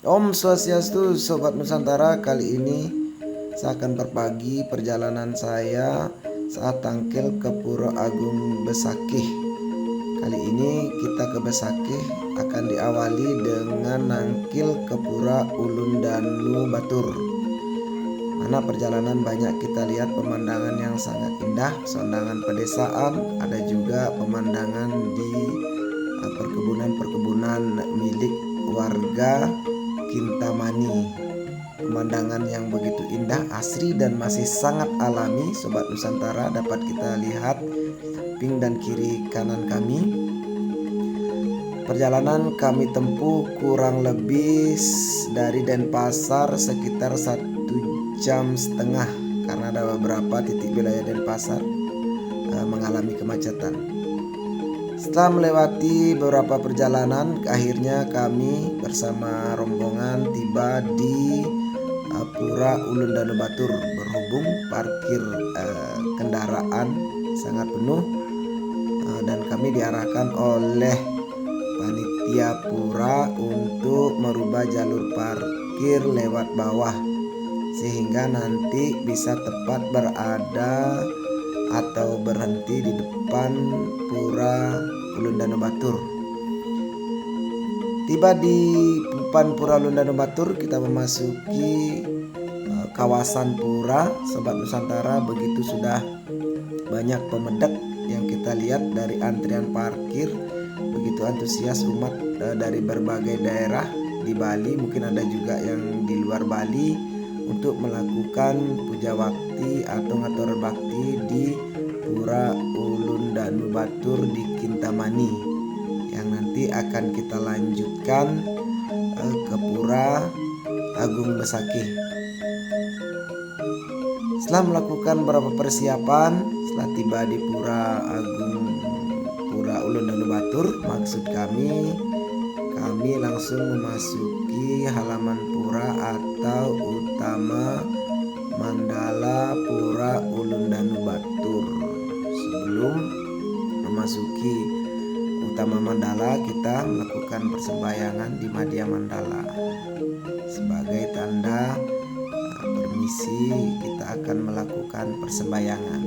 Om Swastiastu, Sobat Nusantara. Kali ini saya akan berbagi perjalanan saya saat tangkil ke Pura Agung Besakih. Kali ini kita ke Besakih akan diawali dengan nangkil ke Pura Ulun Danu Batur. Mana perjalanan banyak kita lihat pemandangan yang sangat indah, pemandangan pedesaan, ada juga pemandangan di perkebunan-perkebunan milik warga Kintamani. Pemandangan yang begitu indah, asri dan masih sangat alami. Sobat Nusantara, dapat kita lihat samping dan kiri kanan kami. Perjalanan kami tempuh kurang lebih dari Denpasar sekitar 1,5 jam karena ada beberapa titik wilayah Denpasar mengalami kemacetan. Setelah melewati beberapa perjalanan, akhirnya kami bersama rombongan tiba di Pura Ulun Danu Batur. Berhubung parkir kendaraan sangat penuh dan kami diarahkan oleh panitia pura untuk merubah jalur parkir lewat bawah, sehingga nanti bisa tepat berada atau berhenti di depan Pura Ulun Danu Batur. Tiba di depan Pura Ulun Danu Batur, kita memasuki kawasan pura. Sobat Nusantara, begitu sudah banyak pemedek yang kita lihat dari antrian parkir, begitu antusias umat dari berbagai daerah di Bali, mungkin ada juga yang di luar Bali, untuk melakukan puja bakti atau ngatur bakti di Pura Ulun Danu Batur di Kintamani, yang nanti akan kita lanjutkan ke Pura Agung Besakih. Setelah melakukan beberapa persiapan, setelah tiba di Pura Ulun Danu Batur, maksud kami langsung memasuki halaman pura atau utama mandala Pura Ulun Danu Batur. Sebelum memasuki utama mandala, kita melakukan persembahyangan di Madya Mandala sebagai tanda permisi kita akan melakukan persembahyangan.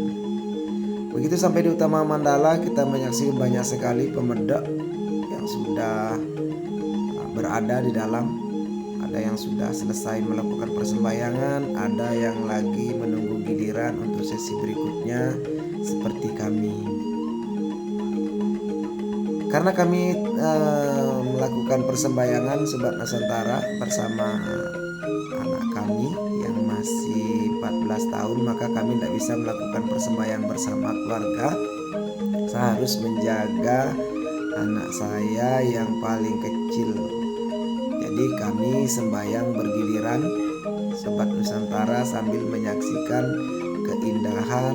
Begitu sampai di utama mandala, kita menyaksikan banyak sekali pemedek yang sudah berada di dalam. Ada yang sudah selesai melakukan persembahyangan, ada yang lagi menunggu giliran untuk sesi berikutnya seperti kami. Karena kami melakukan persembahyangan Sobat Nusantara bersama anak kami yang masih 14 tahun, maka kami tidak bisa melakukan persembahyangan bersama keluarga. Saya harus menjaga anak saya yang paling kecil. Jadi kami sembahyang bergiliran Sobat Nusantara sambil menyaksikan keindahan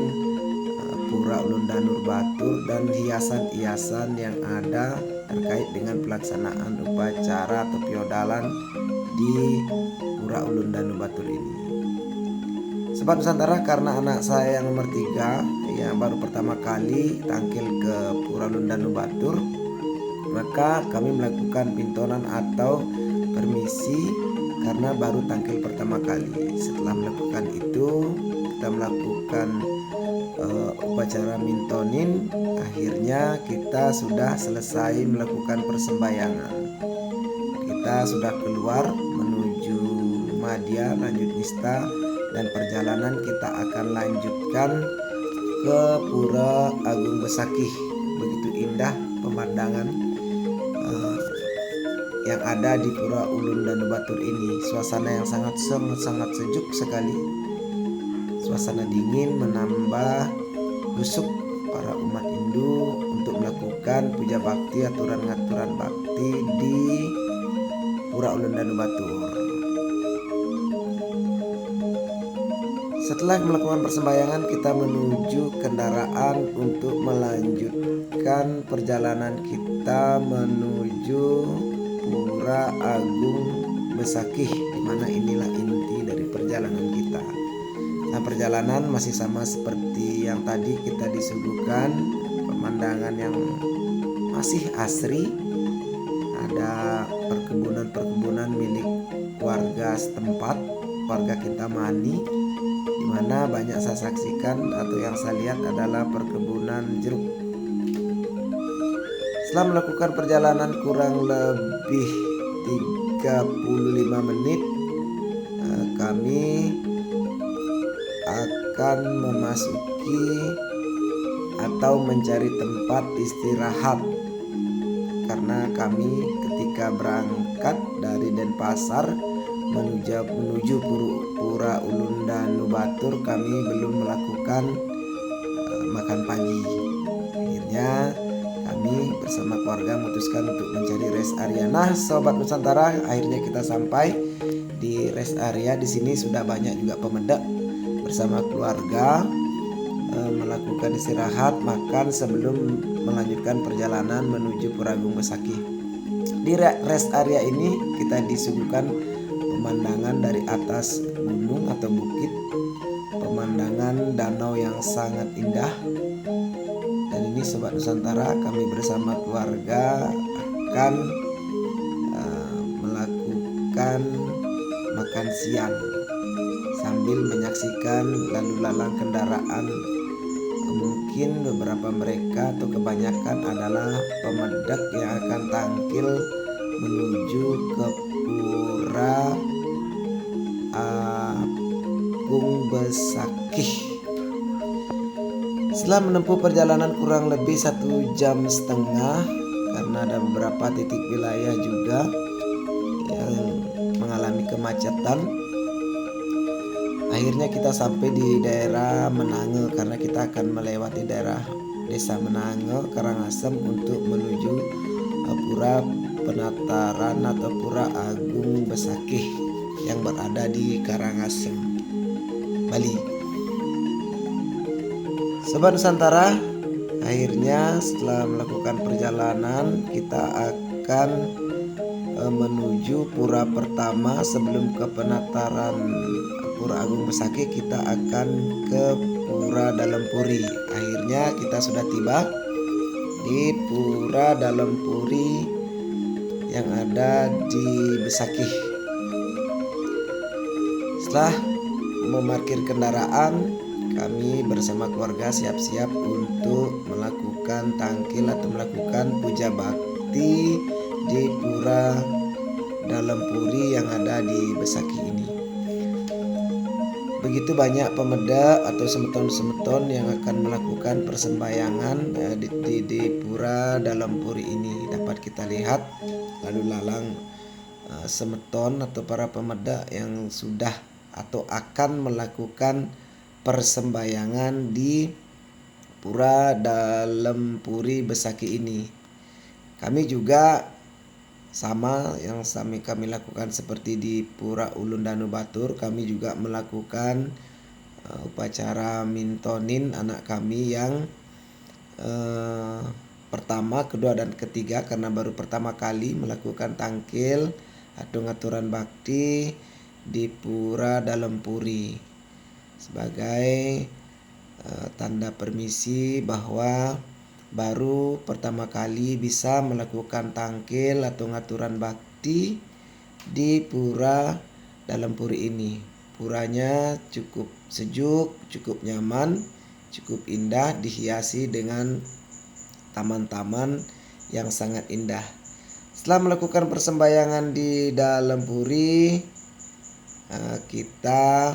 Pura Ulun Danu Batur dan hiasan-hiasan yang ada terkait dengan pelaksanaan upacara atau piodalan di Pura Ulun Danu Batur ini. Sobat Nusantara, karena anak saya yang nomor 3 yang baru pertama kali tangkil ke Pura Ulun Danu Batur, maka kami melakukan pintonan atau permisi karena baru tangkil pertama kali. Setelah melakukan itu, kita melakukan upacara mintonin. Akhirnya kita sudah selesai melakukan persembahyangan. Kita sudah keluar menuju Madya lanjut Nista, dan perjalanan kita akan lanjutkan ke Pura Agung Besakih. Begitu indah pemandangan yang ada di Pura Ulun Danu Batur ini. Suasana yang sangat sejuk sekali. Suasana dingin menambah husuk para umat Hindu untuk melakukan puja bakti, aturan-aturan bakti di Pura Ulun Danu Batur. Setelah melakukan persembahyangan, kita menuju kendaraan untuk melanjutkan perjalanan kita menuju Pura Agung Besakih, di mana inilah inti dari perjalanan kita. Nah, perjalanan masih sama seperti yang tadi kita disuguhkan, pemandangan yang masih asri, ada perkebunan milik warga setempat, warga Kintamani, di mana banyak saya saksikan atau yang saya lihat adalah perkebunan jeruk. Setelah melakukan perjalanan kurang lebih 35 menit, kami akan memasuki atau mencari tempat istirahat, karena kami ketika berangkat dari Denpasar menuju Pura Ulundanu Batur, kami belum melakukan makan pagi. Akhirnya kami bersama keluarga memutuskan untuk mencari rest area. Nah, Sobat Nusantara, akhirnya kita sampai di rest area. Di sini sudah banyak juga pemedak bersama keluarga melakukan istirahat, makan sebelum melanjutkan perjalanan menuju Pura Agung Besakih. Di rest area ini kita disuguhkan pemandangan dari atas gunung atau bukit, pemandangan danau yang sangat indah. Dan ini Sobat Nusantara, kami bersama keluarga akan melakukan makan siang sambil menyaksikan lalu lalang kendaraan. Mungkin beberapa mereka atau kebanyakan adalah pemedak yang akan tampil menuju ke Pura Agung Besakih. Setelah menempuh perjalanan kurang lebih 1,5 jam, karena ada beberapa titik wilayah juga yang mengalami kemacetan, akhirnya kita sampai di daerah Menange, karena kita akan melewati daerah Desa Menange, Karangasem untuk menuju Pura Penataran atau Pura Agung Besakih yang berada di Karangasem, Bali. Sobat Nusantara, akhirnya setelah melakukan perjalanan kita akan menuju pura pertama. Sebelum ke penataran Pura Agung Besakih, kita akan ke Pura Dalempuri. Akhirnya kita sudah tiba di Pura Dalempuri yang ada di Besakih. Setelah memarkir kendaraan, kami bersama keluarga siap-siap untuk melakukan tangkil atau melakukan puja bakti di Pura Dalempuri yang ada di Besakih ini. Begitu banyak pemedak atau semeton-semeton yang akan melakukan persembahyangan di Pura Dalempuri ini. Dapat kita lihat lalu lalang semeton atau para pemedak yang sudah atau akan melakukan persembahyangan di Pura Dalempuri Besakih ini. Kami juga sama yang kami lakukan seperti di Pura Ulundanu Batur. Kami juga melakukan upacara mintonin anak kami yang pertama, kedua, dan ketiga, karena baru pertama kali melakukan tangkil atau ngaturan bakti di Pura Dalempuri sebagai tanda permisi bahwa baru pertama kali bisa melakukan tangkil atau ngaturan bakti di Pura Dalempuri ini. Puranya cukup sejuk, cukup nyaman, cukup indah, dihiasi dengan taman-taman yang sangat indah. Setelah melakukan persembahyangan di Dalempuri, kita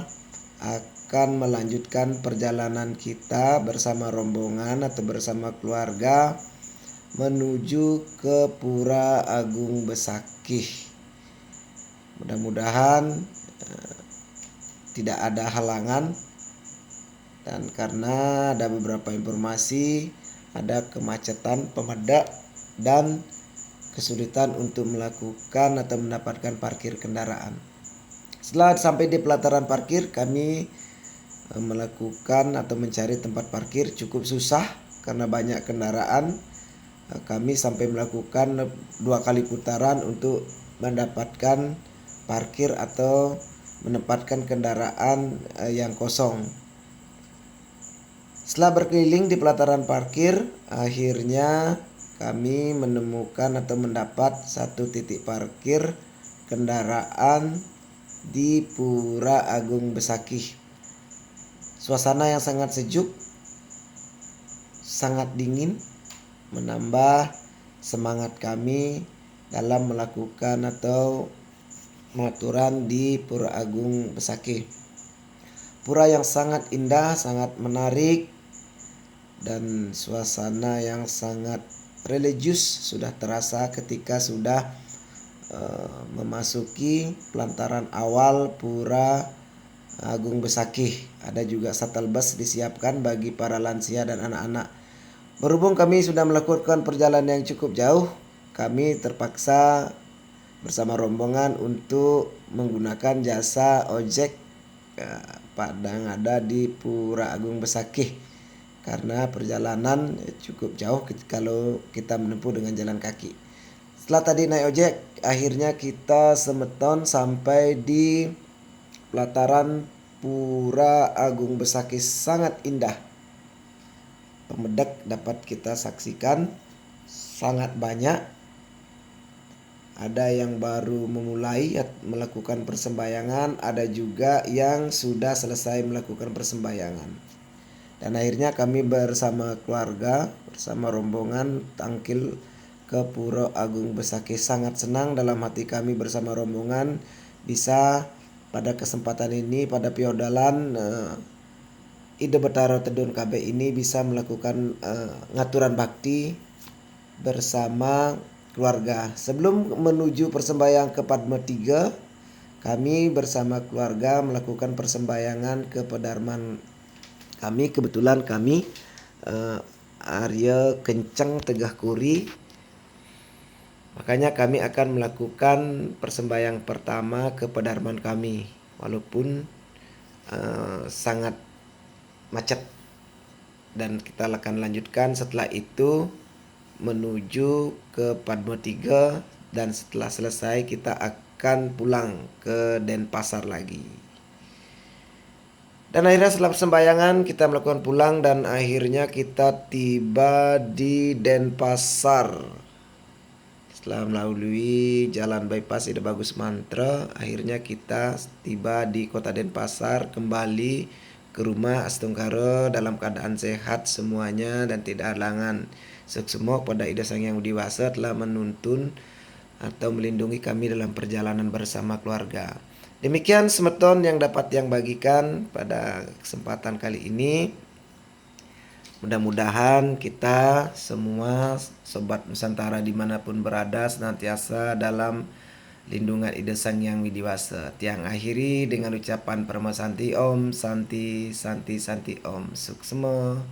akan melanjutkan perjalanan kita bersama rombongan atau bersama keluarga menuju ke Pura Agung Besakih. Mudah-mudahan tidak ada halangan, dan karena ada beberapa informasi ada kemacetan pemedak dan kesulitan untuk melakukan atau mendapatkan parkir kendaraan. Setelah sampai di pelataran parkir, kami melakukan atau mencari tempat parkir cukup susah karena banyak kendaraan. Kami sampai melakukan 2 kali putaran untuk mendapatkan parkir atau menempatkan kendaraan yang kosong. Setelah berkeliling di pelataran parkir, akhirnya kami menemukan atau mendapat satu titik parkir kendaraan di Pura Agung Besakih. Suasana yang sangat sejuk, sangat dingin, menambah semangat kami dalam melakukan atau pengaturan di Pura Agung Besakih. Pura yang sangat indah, sangat menarik, dan suasana yang sangat religius sudah terasa ketika sudah memasuki pelataran awal Pura Agung Besakih. Ada juga shuttle bus disiapkan bagi para lansia dan anak-anak. Berhubung kami sudah melakukan perjalanan yang cukup jauh, kami terpaksa bersama rombongan untuk menggunakan jasa ojek yang ada di Pura Agung Besakih, karena perjalanan cukup jauh kalau kita menempuh dengan jalan kaki. Setelah tadi naik ojek, akhirnya kita semeton sampai di pelataran Pura Agung Besakih. Sangat indah, pemedak dapat kita saksikan sangat banyak. Ada yang baru memulai melakukan persembahyangan, ada juga yang sudah selesai melakukan persembahyangan. Dan akhirnya kami bersama keluarga, bersama rombongan tangkil ke Pura Agung Besakih. Sangat senang dalam hati kami bersama rombongan bisa pada kesempatan ini, pada piodalan Ide Betara Tedun KB ini bisa melakukan ngaturan bakti bersama keluarga. Sebelum menuju persembahyangan ke Padma 3, kami bersama keluarga melakukan persembahyangan ke pedarman kami. Kebetulan kami Arya Kencang Tegah Kuri, makanya kami akan melakukan persembahyangan pertama ke pedarman kami, walaupun sangat macet, dan kita akan lanjutkan setelah itu menuju ke Padma 3, dan setelah selesai kita akan pulang ke Denpasar lagi. Dan akhirnya setelah persembahyangan kita melakukan pulang, dan akhirnya kita tiba di Denpasar. Setelah melalui jalan bypass Ida Bagus Mantra, akhirnya kita tiba di kota Denpasar, kembali ke rumah Astungkara dalam keadaan sehat semuanya dan tidak halangan. Semua pada Ida Sang Hyang Widi Wasa telah menuntun atau melindungi kami dalam perjalanan bersama keluarga. Demikian semeton yang dapat yang bagikan pada kesempatan kali ini. Mudah-mudahan kita semua Sobat Nusantara dimanapun berada senantiasa dalam lindungan Ida Sang Hyang Widi Wasa. Tiang akhiri dengan ucapan Parama Santi Om, Santi, Santi, Santi Om. Suksema.